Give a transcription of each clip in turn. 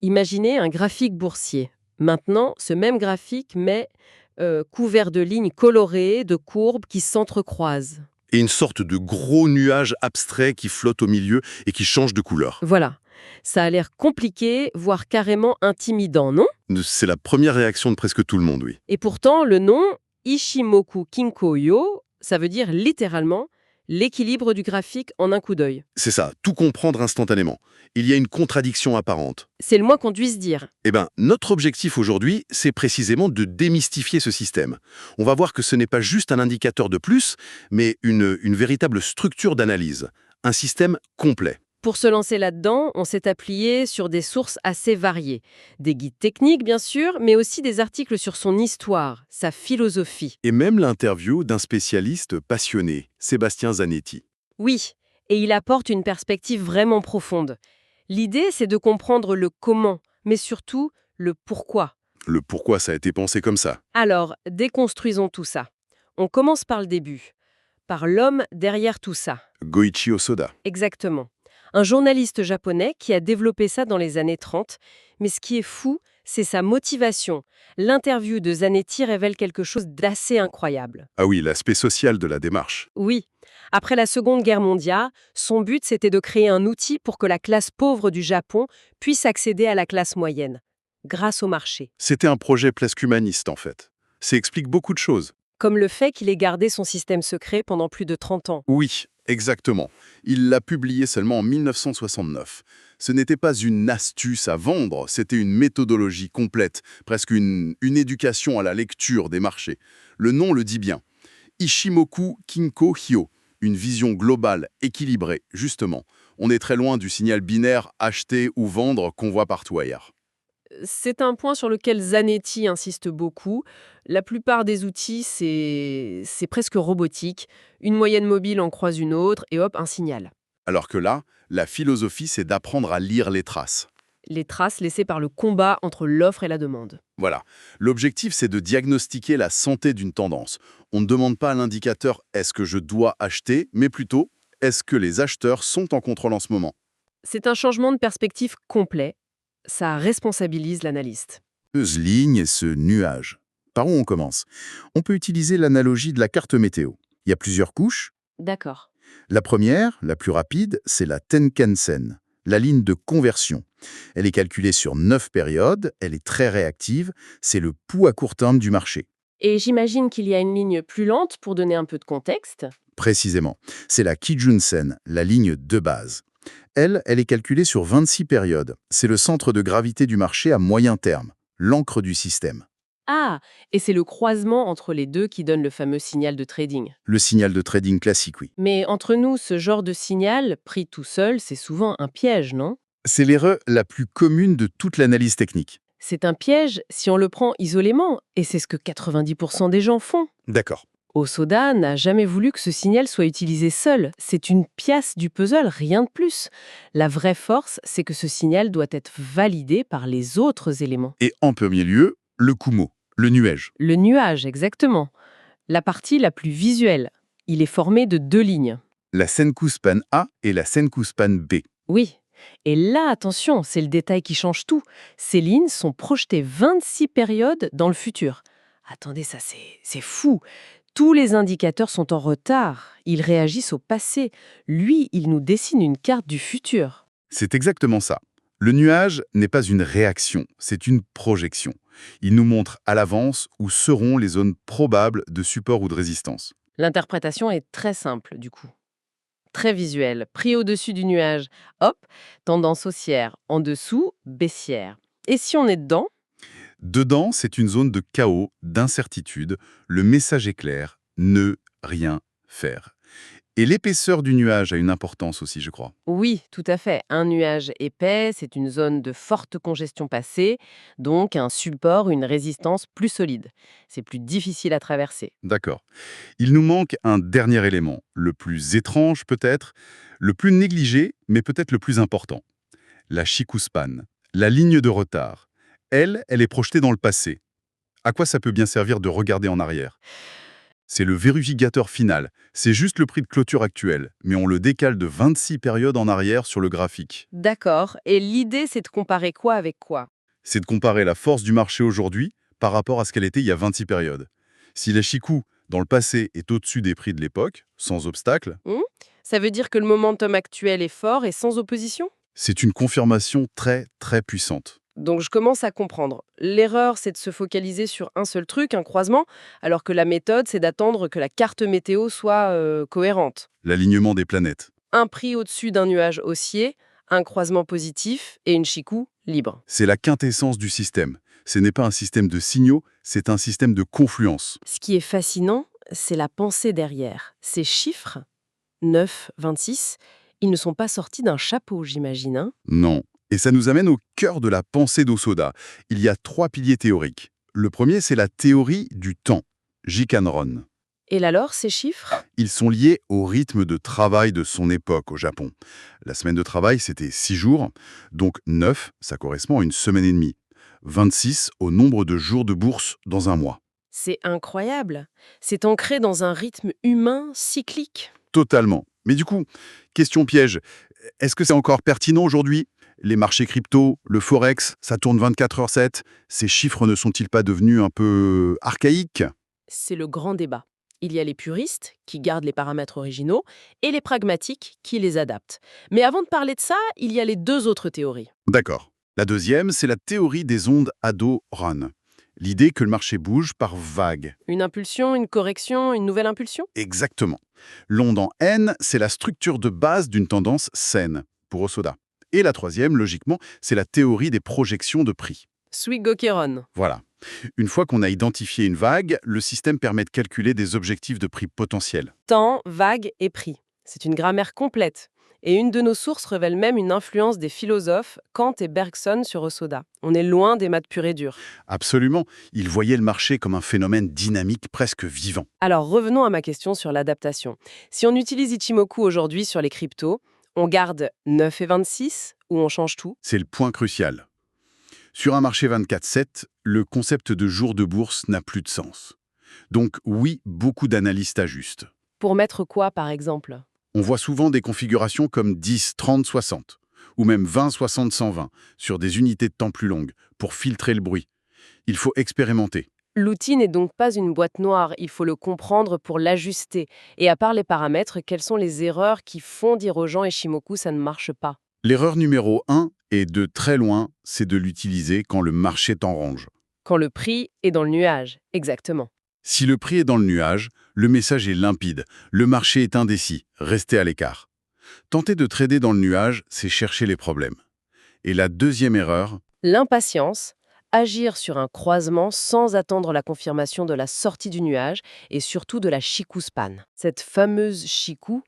Imaginez un graphique boursier. Maintenant, ce même graphique, mais couvert de lignes colorées, de courbes qui s'entrecroisent. Et une sorte de gros nuage abstrait qui flotte au milieu et qui change de couleur. Voilà. Ça a l'air compliqué, voire carrément intimidant, non? C'est la première réaction de presque tout le monde, oui. Et pourtant, le nom Ishimoku Kinko-yo, ça veut dire littéralement l'équilibre du graphique en un coup d'œil. C'est ça, tout comprendre instantanément. Il y a une contradiction apparente. C'est le moins qu'on puisse dire. Eh bien, notre objectif aujourd'hui, c'est précisément de démystifier ce système. On va voir que ce n'est pas juste un indicateur de plus, mais une véritable structure d'analyse. Un système complet. Pour se lancer là-dedans, on s'est appuyé sur des sources assez variées. Des guides techniques, bien sûr, mais aussi des articles sur son histoire, sa philosophie. Et même l'interview d'un spécialiste passionné, Sébastien Zanetti. Oui, et il apporte une perspective vraiment profonde. L'idée, c'est de comprendre le comment, mais surtout le pourquoi. Le pourquoi ça a été pensé comme ça. Alors, déconstruisons tout ça. On commence par le début, par l'homme derrière tout ça. Goichi Osoda. Exactement. Un journaliste japonais qui a développé ça dans les années 30. Mais ce qui est fou, c'est sa motivation. L'interview de Zanetti révèle quelque chose d'assez incroyable. Ah oui, l'aspect social de la démarche. Oui, après la Seconde Guerre mondiale, son but c'était de créer un outil pour que la classe pauvre du Japon puisse accéder à la classe moyenne, grâce au marché. C'était un projet presque humaniste, en fait. Ça explique beaucoup de choses. Comme le fait qu'il ait gardé son système secret pendant plus de 30 ans. Oui, exactement. Il l'a publié seulement en 1969. Ce n'était pas une astuce à vendre, c'était une méthodologie complète, presque une éducation à la lecture des marchés. Le nom le dit bien. Ishimoku Kinko Hyo, une vision globale, équilibrée, justement. On est très loin du signal binaire acheter ou vendre qu'on voit partout ailleurs. C'est un point sur lequel Zanetti insiste beaucoup. La plupart des outils, c'est presque robotique. Une moyenne mobile en croise une autre et hop, un signal. Alors que là, la philosophie, c'est d'apprendre à lire les traces. Les traces laissées par le combat entre l'offre et la demande. Voilà. L'objectif, c'est de diagnostiquer la santé d'une tendance. On ne demande pas à l'indicateur « est-ce que je dois acheter ?», mais plutôt « est-ce que les acheteurs sont en contrôle en ce moment ?» C'est un changement de perspective complet. Ça responsabilise l'analyste. Cette ligne et ce nuage. Par où on commence? On peut utiliser l'analogie de la carte météo. Il y a plusieurs couches. D'accord. La première, la plus rapide, c'est la Tenkan-sen, la ligne de conversion. Elle est calculée sur 9 périodes, elle est très réactive, c'est le pouls à court terme du marché. Et j'imagine qu'il y a une ligne plus lente pour donner un peu de contexte. Précisément, c'est la Kijun-sen, la ligne de base. Elle est calculée sur 26 périodes. C'est le centre de gravité du marché à moyen terme, l'encre du système. Ah, et c'est le croisement entre les deux qui donne le fameux signal de trading. Le signal de trading classique, oui. Mais entre nous, ce genre de signal, pris tout seul, c'est souvent un piège, non? C'est l'erreur la plus commune de toute l'analyse technique. C'est un piège si on le prend isolément, et c'est ce que 90% des gens font. D'accord. Osoda n'a jamais voulu que ce signal soit utilisé seul. C'est une pièce du puzzle, rien de plus. La vraie force, c'est que ce signal doit être validé par les autres éléments. Et en premier lieu, le Kumo, le nuage. Le nuage, exactement. La partie la plus visuelle. Il est formé de deux lignes. La Senku-span A et la Senku-span B. Oui. Et là, attention, c'est le détail qui change tout. Ces lignes sont projetées 26 périodes dans le futur. Attendez, ça c'est fou. Tous les indicateurs sont en retard. Ils réagissent au passé. Lui, il nous dessine une carte du futur. C'est exactement ça. Le nuage n'est pas une réaction, c'est une projection. Il nous montre à l'avance où seront les zones probables de support ou de résistance. L'interprétation est très simple, du coup. Très visuelle. Pris au-dessus du nuage, hop, tendance haussière. En dessous, baissière. Et si on est dedans? Dedans, c'est une zone de chaos, d'incertitude. Le message est clair, ne rien faire. Et l'épaisseur du nuage a une importance aussi, je crois. Oui, tout à fait. Un nuage épais, c'est une zone de forte congestion passée, donc un support, une résistance plus solide. C'est plus difficile à traverser. D'accord. Il nous manque un dernier élément, le plus étrange peut-être, le plus négligé, mais peut-être le plus important. La Shikuspan, la ligne de retard. Elle est projetée dans le passé. À quoi ça peut bien servir de regarder en arrière? C'est le vérificateur final. C'est juste le prix de clôture actuel, mais on le décale de 26 périodes en arrière sur le graphique. D'accord. Et l'idée, c'est de comparer quoi avec quoi? C'est de comparer la force du marché aujourd'hui par rapport à ce qu'elle était il y a 26 périodes. Si la Chikou, dans le passé, est au-dessus des prix de l'époque, sans obstacle, Hmm. Ça veut dire que le momentum actuel est fort et sans opposition? c'est une confirmation très, très puissante. Donc je commence à comprendre. L'erreur, c'est de se focaliser sur un seul truc, un croisement, alors que la méthode, c'est d'attendre que la carte météo soit cohérente. L'alignement des planètes. Un prix au-dessus d'un nuage haussier, un croisement positif et une chikou libre. C'est la quintessence du système. Ce n'est pas un système de signaux, c'est un système de confluence. Ce qui est fascinant, c'est la pensée derrière. Ces chiffres, 9, 26, ils ne sont pas sortis d'un chapeau, j'imagine, hein. Non. Et ça nous amène au cœur de la pensée d'Osoda. Il y a 3 piliers théoriques. Le premier, c'est la théorie du temps, Jikanron. Et alors, ces chiffres? Ils sont liés au rythme de travail de son époque au Japon. La semaine de travail, c'était 6 jours, donc 9, ça correspond à une semaine et demie. 26 au nombre de jours de bourse dans un mois. C'est incroyable. C'est ancré dans un rythme humain cyclique. Totalement. Mais du coup, question piège, est-ce que c'est encore pertinent aujourd'hui? Les marchés crypto, le forex, ça tourne 24h/7. Ces chiffres ne sont-ils pas devenus un peu archaïques? C'est le grand débat. Il y a les puristes, qui gardent les paramètres originaux, et les pragmatiques, qui les adaptent. Mais avant de parler de ça, il y a les deux autres théories. D'accord. La deuxième, c'est la théorie des ondes Hadot-Ron. L'idée que le marché bouge par vagues. Une impulsion, une correction, une nouvelle impulsion? Exactement. L'onde en N, c'est la structure de base d'une tendance saine, pour Osoda. Et la troisième, logiquement, c'est la théorie des projections de prix. Suigokeron. Voilà. Une fois qu'on a identifié une vague, le système permet de calculer des objectifs de prix potentiels. Temps, vague et prix. C'est une grammaire complète. Et une de nos sources révèle même une influence des philosophes Kant et Bergson sur Osoda. On est loin des maths pures et dures. Absolument. Il voyait le marché comme un phénomène dynamique presque vivant. Alors revenons à ma question sur l'adaptation. Si on utilise Ichimoku aujourd'hui sur les cryptos, on garde 9 et 26 ou on change tout? C'est le point crucial. Sur un marché 24/7, le concept de jour de bourse n'a plus de sens. Donc oui, beaucoup d'analystes ajustent. Pour mettre quoi, par exemple? On voit souvent des configurations comme 10, 30, 60, ou même 20, 60, 120, sur des unités de temps plus longues, pour filtrer le bruit. Il faut expérimenter. L'outil n'est donc pas une boîte noire, il faut le comprendre pour l'ajuster. Et à part les paramètres, quelles sont les erreurs qui font dire aux gens Ichimoku ça ne marche pas? L'erreur numéro 1, et de très loin, c'est de l'utiliser quand le marché t'enrange. Quand le prix est dans le nuage, exactement. Si le prix est dans le nuage, le message est limpide. Le marché est indécis. Restez à l'écart. Tenter de trader dans le nuage, c'est chercher les problèmes. Et la deuxième erreur, L'impatience, agir sur un croisement sans attendre la confirmation de la sortie du nuage et surtout de la Shiku span. Cette fameuse Shiku,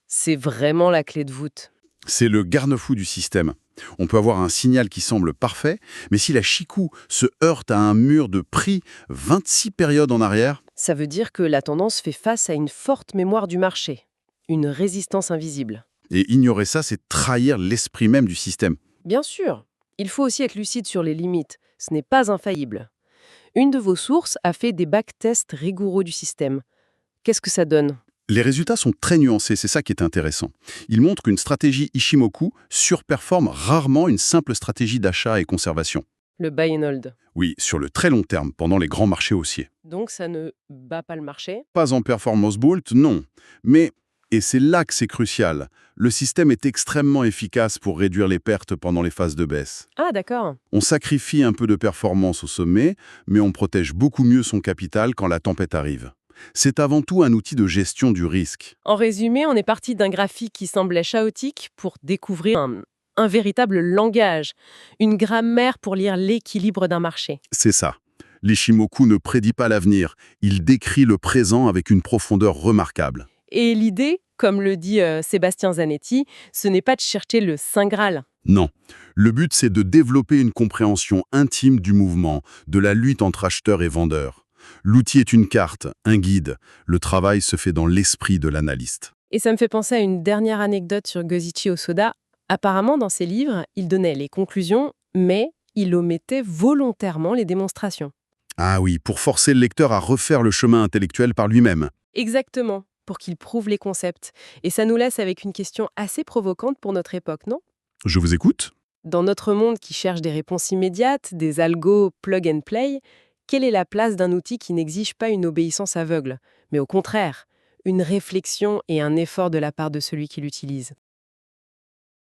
c'est vraiment la clé de voûte. c'est le garde-fou du système. On peut avoir un signal qui semble parfait, mais si la Chikou se heurte à un mur de prix 26 périodes en arrière, Ça veut dire que la tendance fait face à une forte mémoire du marché, une résistance invisible. et ignorer ça, c'est trahir l'esprit même du système. Bien sûr, il faut aussi être lucide sur les limites, ce n'est pas infaillible. Une de vos sources a fait des backtests rigoureux du système. Qu'est-ce que ça donne? Les résultats sont très nuancés, c'est ça qui est intéressant. Ils montrent qu'une stratégie Ishimoku surperforme rarement une simple stratégie d'achat et conservation. Le buy and hold. Oui, sur le très long terme, pendant les grands marchés haussiers. Donc ça ne bat pas le marché? Pas en performance bolt, non. Mais, et c'est là que c'est crucial, le système est extrêmement efficace pour réduire les pertes pendant les phases de baisse. Ah d'accord. On sacrifie un peu de performance au sommet, mais on protège beaucoup mieux son capital quand la tempête arrive. C'est avant tout un outil de gestion du risque. En résumé, on est parti d'un graphique qui semblait chaotique pour découvrir un véritable langage, une grammaire pour lire l'équilibre d'un marché. C'est ça. L'Ishimoku ne prédit pas l'avenir, il décrit le présent avec une profondeur remarquable. Et l'idée, comme le dit Sébastien Zanetti, ce n'est pas de chercher le Saint Graal. Non. Le but, c'est de développer une compréhension intime du mouvement, de la lutte entre acheteurs et vendeurs. L'outil est une carte, un guide. Le travail se fait dans l'esprit de l'analyste. Et ça me fait penser à une dernière anecdote sur Goichi Hosoda. Apparemment, dans ses livres, il donnait les conclusions, mais il omettait volontairement les démonstrations. Ah oui, pour forcer le lecteur à refaire le chemin intellectuel par lui-même. Exactement, pour qu'il prouve les concepts. Et ça nous laisse avec une question assez provocante pour notre époque, non? Je vous écoute? Dans notre monde qui cherche des réponses immédiates, des algos plug and play, quelle est la place d'un outil qui n'exige pas une obéissance aveugle, mais au contraire, une réflexion et un effort de la part de celui qui l'utilise?